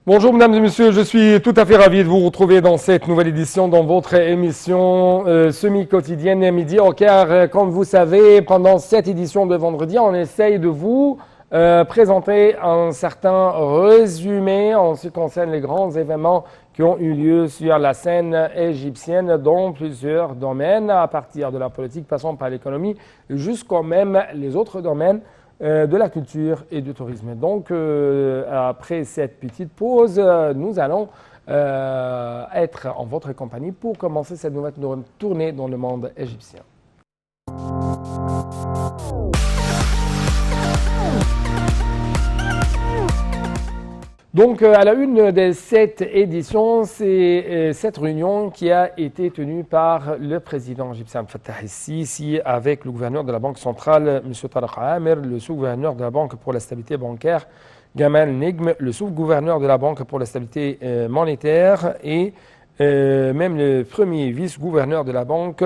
Bonjour mesdames et messieurs, je suis tout à fait ravi de vous retrouver dans cette nouvelle édition dans votre émission semi-quotidienne à midi au Caire. Comme vous savez, pendant cette édition de vendredi, on essaye de vous présenter un certain résumé en ce qui concerne les grands événements qui ont eu lieu sur la scène égyptienne dans plusieurs domaines, à partir de la politique, passant par l'économie, jusqu'aux même les autres domaines de la culture et du tourisme. Donc, après cette petite pause, nous allons être en votre compagnie pour commencer cette nouvelle tournée dans le monde égyptien. Donc, à la une de cette édition, c'est cette réunion qui a été tenue par le président égyptien Fattah el-Sisi avec le gouverneur de la Banque centrale, M. Tariq Amir, le sous-gouverneur de la Banque pour la stabilité bancaire, Gamal Negm, le sous-gouverneur de la Banque pour la stabilité monétaire et même le premier vice-gouverneur de la Banque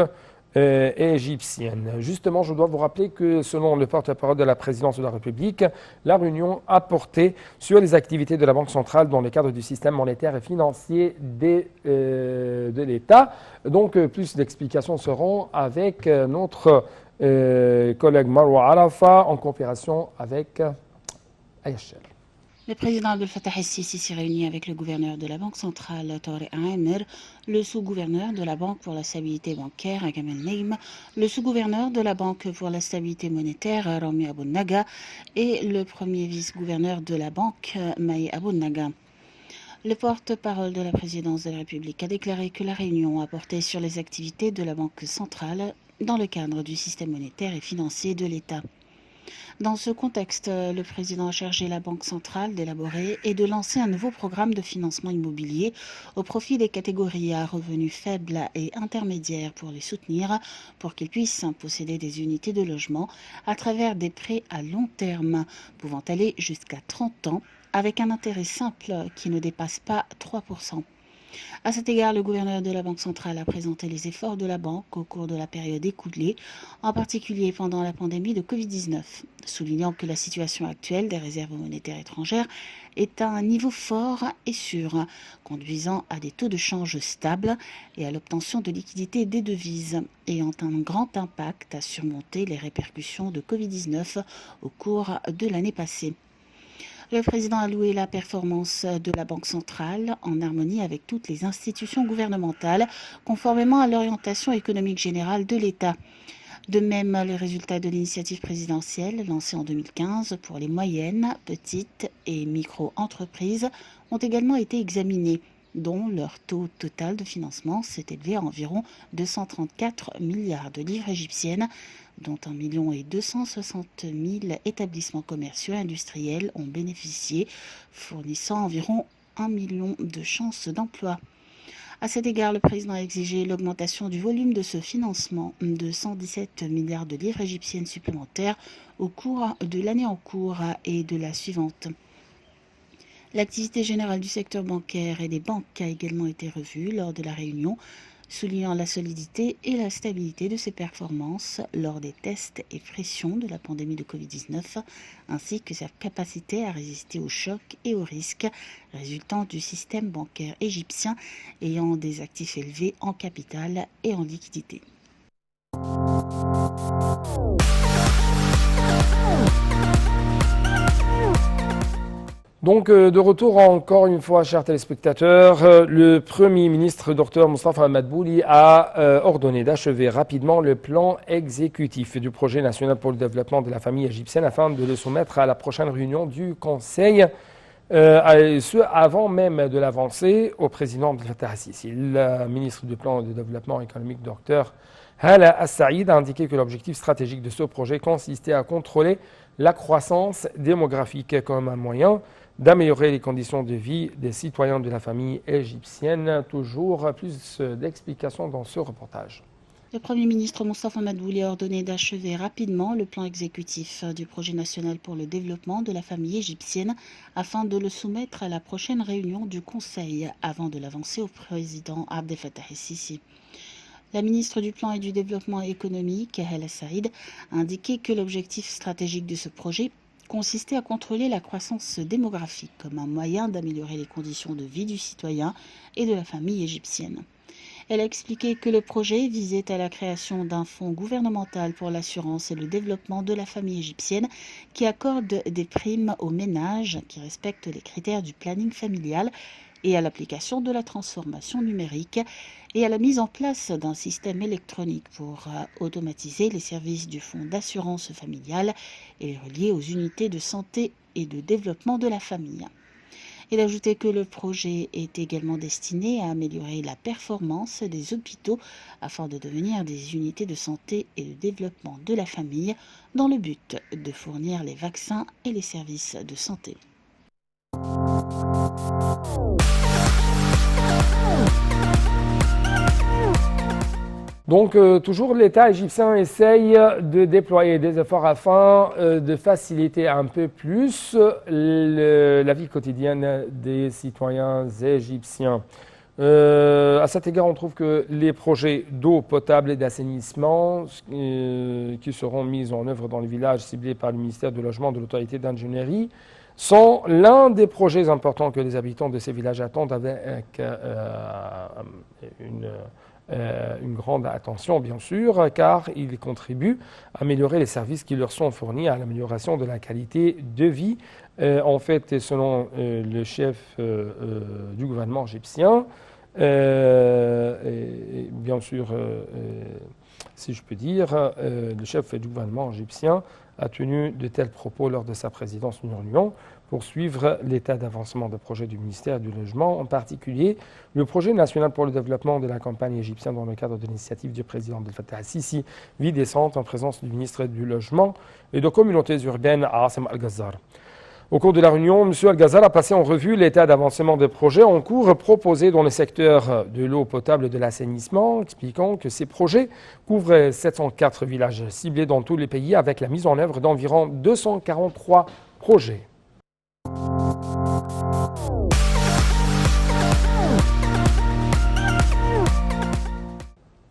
égyptienne. Justement, je dois vous rappeler que selon le porte-parole de la présidence de la République, la réunion a porté sur les activités de la Banque centrale dans le cadre du système monétaire et financier de l'État. Donc, plus d'explications seront avec notre collègue Marwa Arafa en coopération avec Ayachel. Le président Abdel Fattah el-Sisi s'est réuni avec le gouverneur de la Banque centrale, Tariq Amir, le sous-gouverneur de la Banque pour la stabilité bancaire, Gamal Negm, le sous-gouverneur de la Banque pour la stabilité monétaire, Rami Abou Naga, et le premier vice-gouverneur de la Banque, Maï Abou Naga. Le porte-parole de la présidence de la République a déclaré que la réunion a porté sur les activités de la Banque centrale dans le cadre du système monétaire et financier de l'État. Dans ce contexte, le président a chargé la Banque centrale d'élaborer et de lancer un nouveau programme de financement immobilier au profit des catégories à revenus faibles et intermédiaires pour les soutenir, pour qu'ils puissent posséder des unités de logement à travers des prêts à long terme, pouvant aller jusqu'à 30 ans, avec un intérêt simple qui ne dépasse pas 3%. À cet égard, le gouverneur de la Banque centrale a présenté les efforts de la banque au cours de la période écoulée, en particulier pendant la pandémie de Covid-19, soulignant que la situation actuelle des réserves monétaires étrangères est à un niveau fort et sûr, conduisant à des taux de change stables et à l'obtention de liquidités des devises, ayant un grand impact à surmonter les répercussions de Covid-19 au cours de l'année passée. Le président a loué la performance de la Banque centrale en harmonie avec toutes les institutions gouvernementales, conformément à l'orientation économique générale de l'État. De même, les résultats de l'initiative présidentielle lancée en 2015 pour les moyennes, petites et micro-entreprises ont également été examinés, dont leur taux total de financement s'est élevé à environ 234 milliards de livres égyptiennes, dont 1 260 000 établissements commerciaux et industriels ont bénéficié, fournissant environ 1 million de chances d'emploi. À cet égard, le président a exigé l'augmentation du volume de ce financement de 117 milliards de livres égyptiennes supplémentaires au cours de l'année en cours et de la suivante. L'activité générale du secteur bancaire et des banques a également été revue lors de la réunion, soulignant la solidité et la stabilité de ses performances lors des tests et pressions de la pandémie de Covid-19, ainsi que sa capacité à résister aux chocs et aux risques résultant du système bancaire égyptien ayant des actifs élevés en capital et en liquidité. Donc, de retour encore une fois, chers téléspectateurs, le Premier ministre, Dr Moustapha Madbouli, a ordonné d'achever rapidement le plan exécutif du projet national pour le développement de la famille égyptienne afin de le soumettre à la prochaine réunion du Conseil, ce avant même de l'avancée au président Abdel Fattah el-Sisi. Le ministre du plan de développement économique, Dr Hala As-Saïd, a indiqué que l'objectif stratégique de ce projet consistait à contrôler la croissance démographique comme un moyen d'améliorer les conditions de vie des citoyens de la famille égyptienne. Toujours plus d'explications dans ce reportage. Le Premier ministre Moustapha Madbouli a ordonné d'achever rapidement le plan exécutif du projet national pour le développement de la famille égyptienne afin de le soumettre à la prochaine réunion du Conseil avant de l'avancer au président Abdel Fattah el-Sisi. La ministre du Plan et du Développement économique, Hala Saïd, a indiqué que l'objectif stratégique de ce projet consistait à contrôler la croissance démographique comme un moyen d'améliorer les conditions de vie du citoyen et de la famille égyptienne. Elle a expliqué que le projet visait à la création d'un fonds gouvernemental pour l'assurance et le développement de la famille égyptienne qui accorde des primes aux ménages qui respectent les critères du planning familial et à l'application de la transformation numérique et à la mise en place d'un système électronique pour automatiser les services du fonds d'assurance familiale et les relier aux unités de santé et de développement de la famille. Il a ajouté que le projet est également destiné à améliorer la performance des hôpitaux afin de devenir des unités de santé et de développement de la famille dans le but de fournir les vaccins et les services de santé. Donc, toujours l'État égyptien essaye de déployer des efforts afin de faciliter un peu plus la vie quotidienne des citoyens égyptiens. À cet égard, on trouve que les projets d'eau potable et d'assainissement qui seront mis en œuvre dans les villages ciblés par le ministère du Logement de l'autorité d'ingénierie sont l'un des projets importants que les habitants de ces villages attendent avec une grande attention, bien sûr, car ils contribuent à améliorer les services qui leur sont fournis, à l'amélioration de la qualité de vie. En fait, selon le chef du gouvernement égyptien, et bien sûr, si je peux dire, le chef du gouvernement égyptien a tenu de tels propos lors de sa présidence de l'Union pour suivre l'état d'avancement des projets du ministère du Logement, en particulier le projet national pour le développement de la campagne égyptienne dans le cadre de l'initiative du président Abdel Fattah al-Sisi, vie décente en présence du ministre du Logement et de communautés urbaines Assem Al-Ghazar. Au cours de la réunion, M. Al-Ghazal a passé en revue l'état d'avancement des projets en cours proposés dans le secteur de l'eau potable et de l'assainissement, expliquant que ces projets couvrent 704 villages ciblés dans tous les pays avec la mise en œuvre d'environ 243 projets.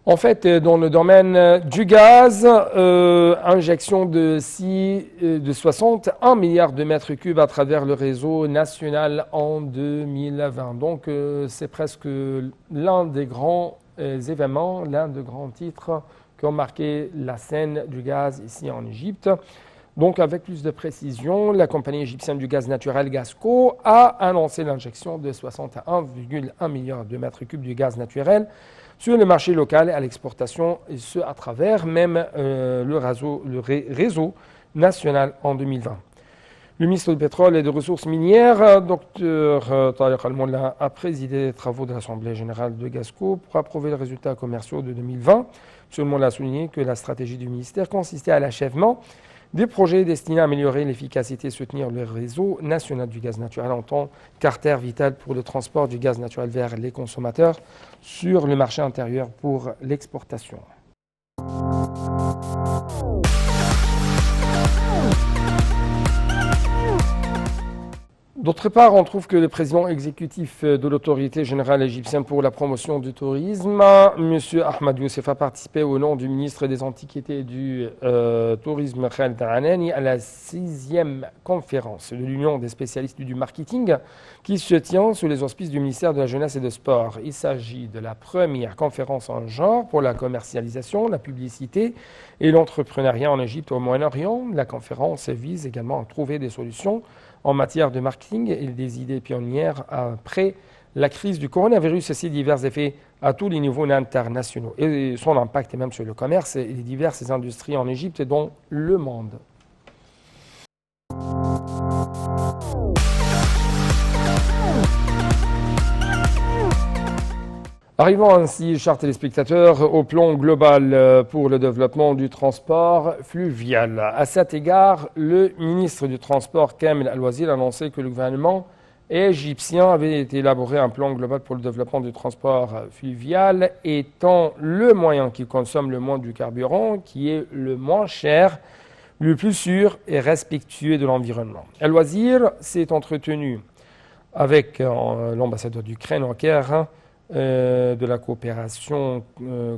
En fait, dans le domaine du gaz, injection de 61 milliards de mètres cubes à travers le réseau national en 2020. Donc, c'est presque l'un des grands événements, l'un des grands titres qui ont marqué la scène du gaz ici en Égypte. Donc, avec plus de précision, la compagnie égyptienne du gaz naturel Gasco a annoncé l'injection de 61,1 milliards de mètres cubes du gaz naturel sur le marché local et à l'exportation, et ce à travers même le réseau national en 2020. Le ministre du Pétrole et des Ressources minières, Dr Tariq Al-Molla, a présidé les travaux de l'Assemblée générale de Gasco pour approuver les résultats commerciaux de 2020. M. Al-Molla a souligné que la stratégie du ministère consistait à l'achèvement des projets destinés à améliorer l'efficacité et soutenir le réseau national du gaz naturel en tant qu'artère vitale pour le transport du gaz naturel vers les consommateurs sur le marché intérieur pour l'exportation. D'autre part, on trouve que le président exécutif de l'autorité générale égyptienne pour la promotion du tourisme, M. Ahmad Youssef, a participé au nom du ministre des Antiquités et du Tourisme, Khaled Al-Anani, à la 6e conférence de l'Union des spécialistes du marketing qui se tient sous les auspices du ministère de la Jeunesse et des Sports. Il s'agit de la première conférence en genre pour la commercialisation, la publicité et l'entrepreneuriat en Égypte au Moyen-Orient. La conférence vise également à trouver des solutions en matière de marketing et des idées pionnières après la crise du coronavirus et ses divers effets à tous les niveaux internationaux et son impact même sur le commerce et les diverses industries en Égypte et dans le monde. Arrivons ainsi, chers téléspectateurs, au plan global pour le développement du transport fluvial. À cet égard, le ministre du Transport, Kamel Al-Wazir, a annoncé que le gouvernement égyptien avait élaboré un plan global pour le développement du transport fluvial, étant le moyen qui consomme le moins du carburant, qui est le moins cher, le plus sûr et respectueux de l'environnement. Al-Wazir s'est entretenu avec l'ambassadeur d'Ukraine au Caire, de la coopération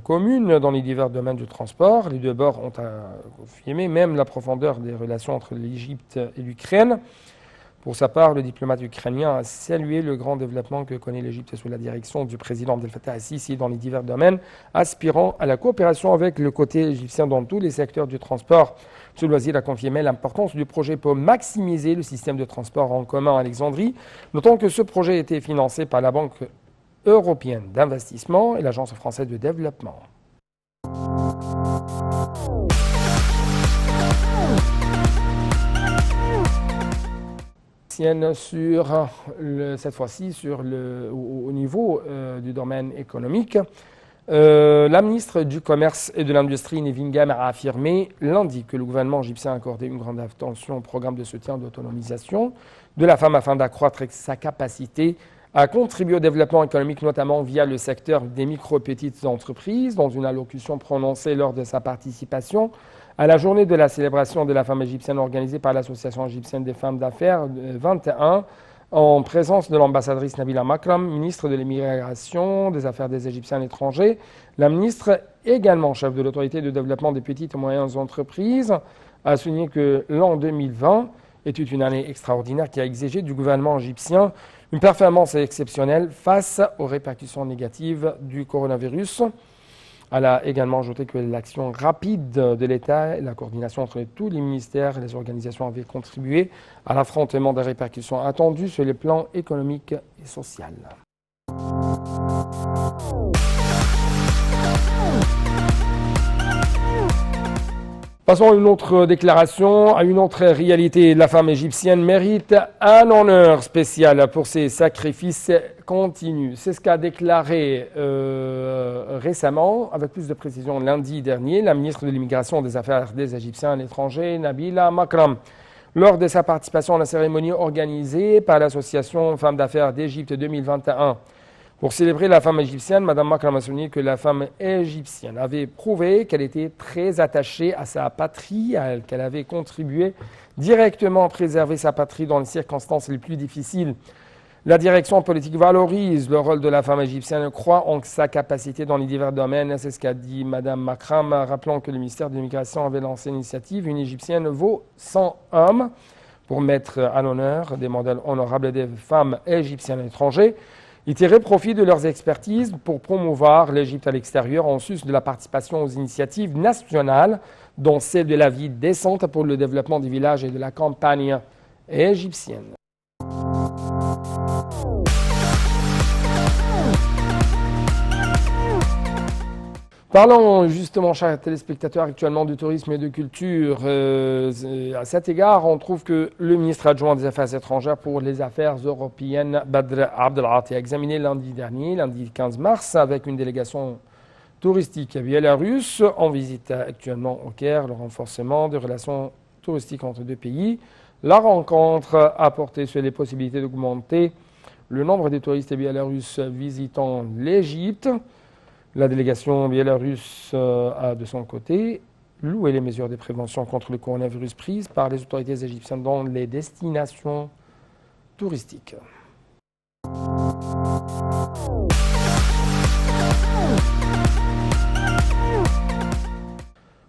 commune dans les divers domaines du transport. Les deux bords ont confirmé même la profondeur des relations entre l'Égypte et l'Ukraine. Pour sa part, le diplomate ukrainien a salué le grand développement que connaît l'Égypte sous la direction du président Abdel Fattah el-Sisi dans les divers domaines, aspirant à la coopération avec le côté égyptien dans tous les secteurs du transport. M. Loisir a confirmé l'importance du projet pour maximiser le système de transport en commun à Alexandrie, notant que ce projet a été financé par la Banque européenne d'investissement et l'Agence française de développement. Sur cette fois-ci au niveau du domaine économique. La ministre du Commerce et de l'Industrie, Nevin Gam, a affirmé lundi que le gouvernement égyptien a accordé une grande attention au programme de soutien d'autonomisation de la femme afin d'accroître sa capacité à contribuer au développement économique, notamment via le secteur des micro-petites entreprises, dans une allocution prononcée lors de sa participation à la journée de la célébration de la femme égyptienne organisée par l'Association égyptienne des femmes d'affaires 21, en présence de l'ambassadrice Nabila Makram, ministre de l'immigration, des affaires des Égyptiens à l'étranger. La ministre, également chef de l'autorité de développement des petites et moyennes entreprises, a souligné que l'an 2020 était une année extraordinaire qui a exigé du gouvernement égyptien une performance exceptionnelle face aux répercussions négatives du coronavirus. Elle a également ajouté que l'action rapide de l'État et la coordination entre tous les ministères et les organisations avaient contribué à l'affrontement des répercussions attendues sur les plans économiques et sociaux. Passons à une autre déclaration, à une autre réalité. La femme égyptienne mérite un honneur spécial pour ses sacrifices continus. C'est ce qu'a déclaré récemment, avec plus de précision lundi dernier, la ministre de l'Immigration et des Affaires des Égyptiens à l'étranger, Nabila Makram, lors de sa participation à la cérémonie organisée par l'Association Femmes d'Affaires d'Égypte 2021. Pour célébrer la femme égyptienne, Mme Makram a souligné que la femme égyptienne avait prouvé qu'elle était très attachée à sa patrie, qu'elle avait contribué directement à préserver sa patrie dans les circonstances les plus difficiles. La direction politique valorise le rôle de la femme égyptienne et croit en sa capacité dans les divers domaines. C'est ce qu'a dit Mme Makram, rappelant que le ministère de l'Immigration avait lancé l'initiative « Une égyptienne vaut 100 hommes » pour mettre à l'honneur des modèles honorables des femmes égyptiennes à l'étranger. Ils tiraient profit de leurs expertises pour promouvoir l'Égypte à l'extérieur en sus de la participation aux initiatives nationales, dont celle de la vie décente pour le développement des villages et de la campagne égyptienne. Parlons justement, chers téléspectateurs, actuellement du tourisme et de culture. À cet égard, on trouve que le ministre adjoint des Affaires étrangères pour les Affaires européennes, Badr Abdelghati, a examiné lundi 15 mars, avec une délégation touristique biélorusse en visite actuellement au Caire, le renforcement des relations touristiques entre deux pays. La rencontre a porté sur les possibilités d'augmenter le nombre de touristes biélorusses visitant l'Égypte. La délégation biélorusse a de son côté loué les mesures de prévention contre le coronavirus prises par les autorités égyptiennes dans les destinations touristiques.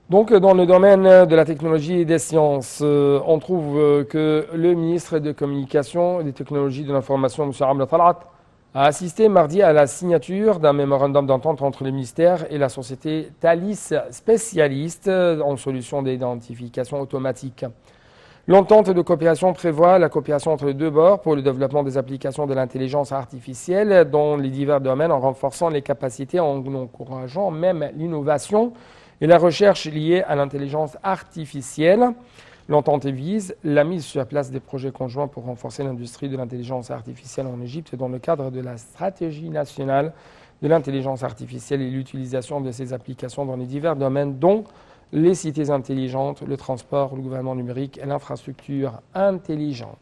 Donc, dans le domaine de la technologie et des sciences, on trouve que le ministre de Communication et des technologies de l'information, M. Amr Talat, a assisté mardi à la signature d'un mémorandum d'entente entre le ministère et la société Thalys, spécialiste en solutions d'identification automatique. L'entente de coopération prévoit la coopération entre les deux bords pour le développement des applications de l'intelligence artificielle dans les divers domaines en renforçant les capacités, en encourageant même l'innovation et la recherche liée à l'intelligence artificielle. L'entente vise la mise sur place des projets conjoints pour renforcer l'industrie de l'intelligence artificielle en Égypte dans le cadre de la stratégie nationale de l'intelligence artificielle et l'utilisation de ces applications dans les divers domaines, dont les cités intelligentes, le transport, le gouvernement numérique et l'infrastructure intelligente.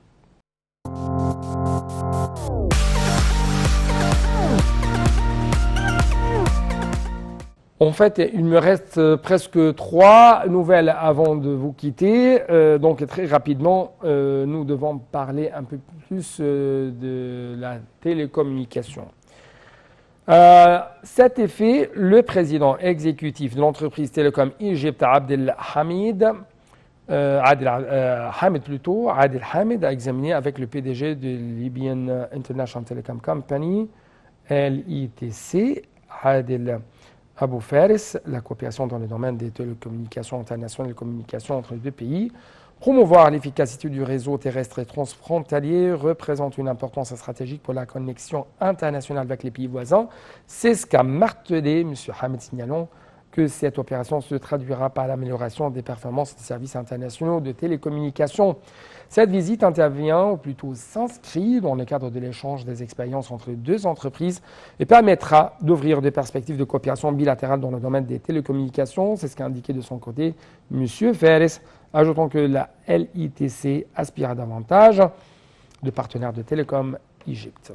En fait, il me reste presque 3 nouvelles avant de vous quitter. Donc, très rapidement, nous devons parler un peu plus de la télécommunication. Cet effet, le président exécutif de l'entreprise Télécom Égypte, Adel Hamid a examiné avec le PDG de Libyan International Telecom Company, LITC, Adel Abou Faris, la coopération dans le domaine des télécommunications internationales et des communications entre les deux pays. Promouvoir l'efficacité du réseau terrestre et transfrontalier représente une importance stratégique pour la connexion internationale avec les pays voisins. C'est ce qu'a martelé M. Hamid, signalons que cette opération se traduira par l'amélioration des performances des services internationaux de télécommunications. Cette visite intervient, ou plutôt s'inscrit, dans le cadre de l'échange des expériences entre les deux entreprises et permettra d'ouvrir des perspectives de coopération bilatérale dans le domaine des télécommunications. C'est ce qu'a indiqué de son côté M. Fares, ajoutant que la LITC aspire à davantage de partenaires de Télécom Égypte.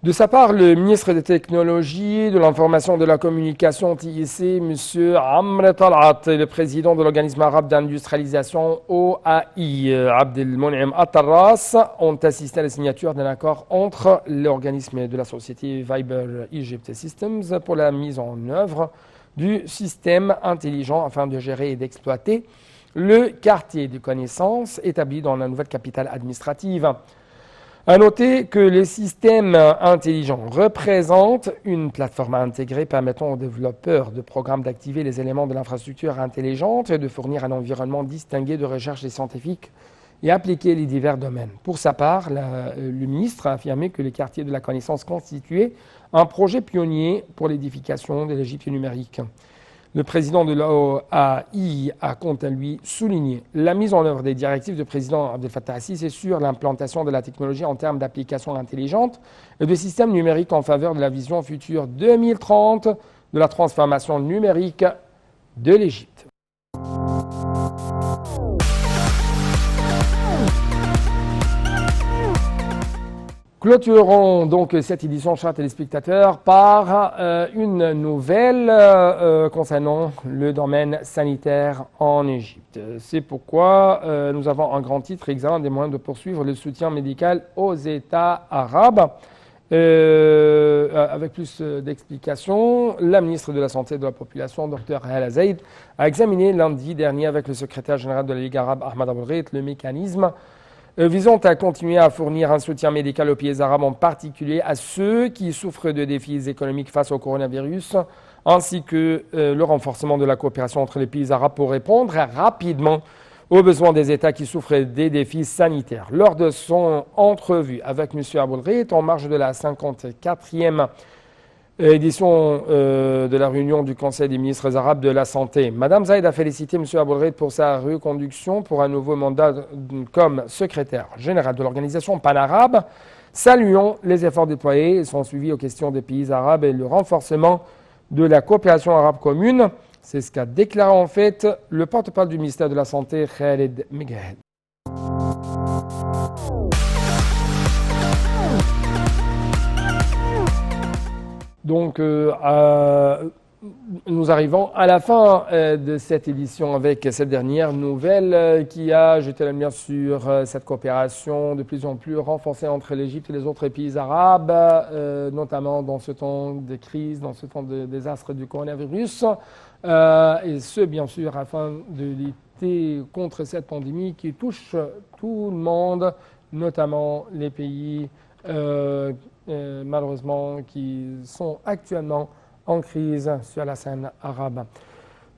De sa part, le ministre des Technologies, de l'Information et de la Communication TIC, M. Amr Talat, et le président de l'organisme arabe d'industrialisation OAI, Abdelmonem Attarras, ont assisté à la signature d'un accord entre l'organisme de la société Viber Egypt Systems pour la mise en œuvre du système intelligent afin de gérer et d'exploiter le quartier de connaissances établi dans la nouvelle capitale administrative. À noter que les systèmes intelligents représentent une plateforme intégrée permettant aux développeurs de programmes d'activer les éléments de l'infrastructure intelligente et de fournir un environnement distingué de recherche des scientifiques et appliquer les divers domaines. Pour sa part, le ministre a affirmé que les quartiers de la connaissance constituaient un projet pionnier pour l'édification de l'Égypte numérique. Le président de l'OAI a quant à lui souligné la mise en œuvre des directives du président Abdel Fattah al-Sisi sur l'implantation de la technologie en termes d'applications intelligentes et de systèmes numériques en faveur de la vision future 2030 de la transformation numérique de l'Égypte. Clôturons donc cette édition, chers téléspectateurs, par une nouvelle concernant le domaine sanitaire en Égypte. C'est pourquoi nous avons un grand titre, examen des moyens de poursuivre le soutien médical aux États arabes. Avec plus d'explications, la ministre de la Santé et de la Population, Dr Hala Zaid, a examiné lundi dernier avec le secrétaire général de la Ligue arabe, Ahmad Aboulghait, le mécanisme visant à continuer à fournir un soutien médical aux pays arabes, en particulier à ceux qui souffrent de défis économiques face au coronavirus, ainsi que le renforcement de la coopération entre les pays arabes pour répondre rapidement aux besoins des États qui souffrent des défis sanitaires. Lors de son entrevue avec M. Aboulghait, en marge de la 54e édition de la réunion du Conseil des ministres arabes de la Santé, Mme Zaid a félicité M. Aboulghait pour sa reconduction pour un nouveau mandat comme secrétaire général de l'organisation pan-arabe. Saluons les efforts déployés et sont suivis aux questions des pays arabes et le renforcement de la coopération arabe commune. C'est ce qu'a déclaré en fait le porte-parole du ministère de la Santé, Khaled Megahed. Donc, nous arrivons à la fin de cette édition avec cette dernière nouvelle qui a jeté la lumière sur cette coopération de plus en plus renforcée entre l'Égypte et les autres pays arabes, notamment dans ce temps de crise, dans ce temps de désastre du coronavirus, et ce, bien sûr, afin de lutter contre cette pandémie qui touche tout le monde, notamment les pays malheureusement qui sont actuellement en crise sur la scène arabe.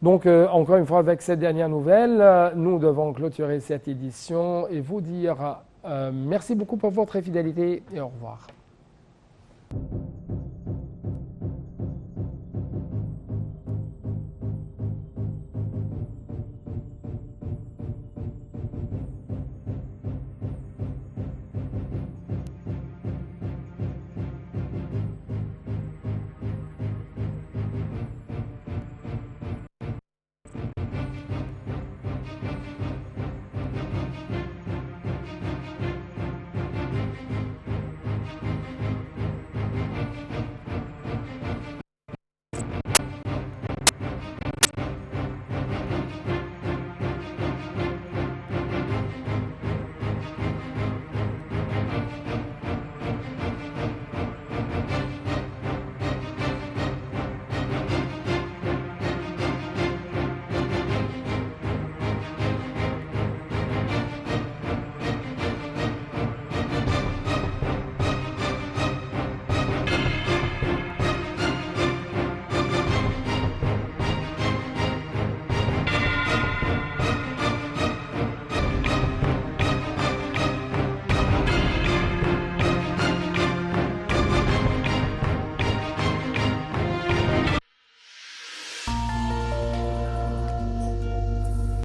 Donc encore une fois, avec cette dernière nouvelle, nous devons clôturer cette édition et vous dire merci beaucoup pour votre fidélité et au revoir.